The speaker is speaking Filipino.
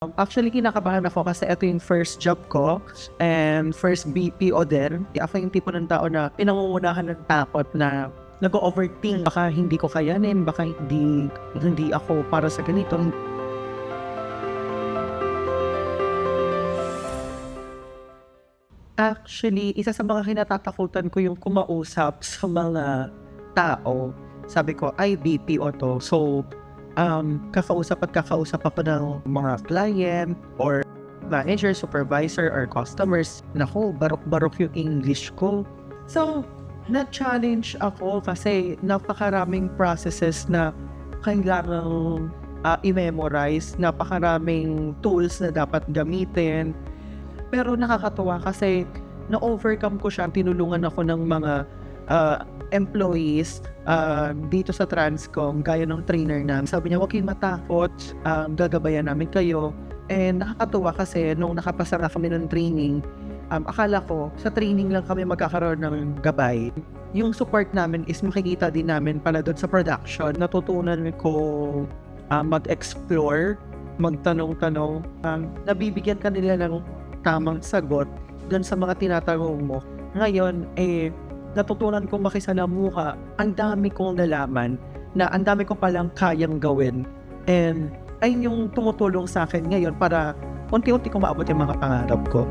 Actually, kinakabahan ako kasi ito yung first job ko and first BPO din. Ako yung tipo ng tao na pinangungunahan ng takot na nag-overthink. Baka hindi ko kayanin, baka hindi ako para sa ganito. Actually, isa sa mga kinatatakutan ko yung kumausap sa mga tao. Sabi ko, ay BPO to. So, kakausap ako ng mga client or manager, supervisor, or customers. Naku, barok-barok yung English ko. So, na-challenge ako kasi napakaraming processes na kailangang i-memorize, napakaraming tools na dapat gamitin. Pero nakakatuwa kasi na-overcome ko siya. Tinulungan ako ng mga employees dito sa Transcom, gaya ng trainer namin. Sabi niya, huwag kayong matakot, gagabayan namin kayo. And nakakatuwa kasi nung nakapasa na kami ng training, akala ko sa training lang kami magkakaroon ng gabay. Yung support namin is makikita din namin pala doon sa production. Natutunan ko mag-explore, magtanong-tanong. Nabibigyan ka nila ng tamang sagot doon sa mga tinatanong mo. Ngayon, natutunan kong makisalamuha. Ang dami kong nalaman na ang dami ko palang kayang gawin. And ayun yung tumutulong sa akin ngayon para unti-unti ko maabot yung mga pangarap ko.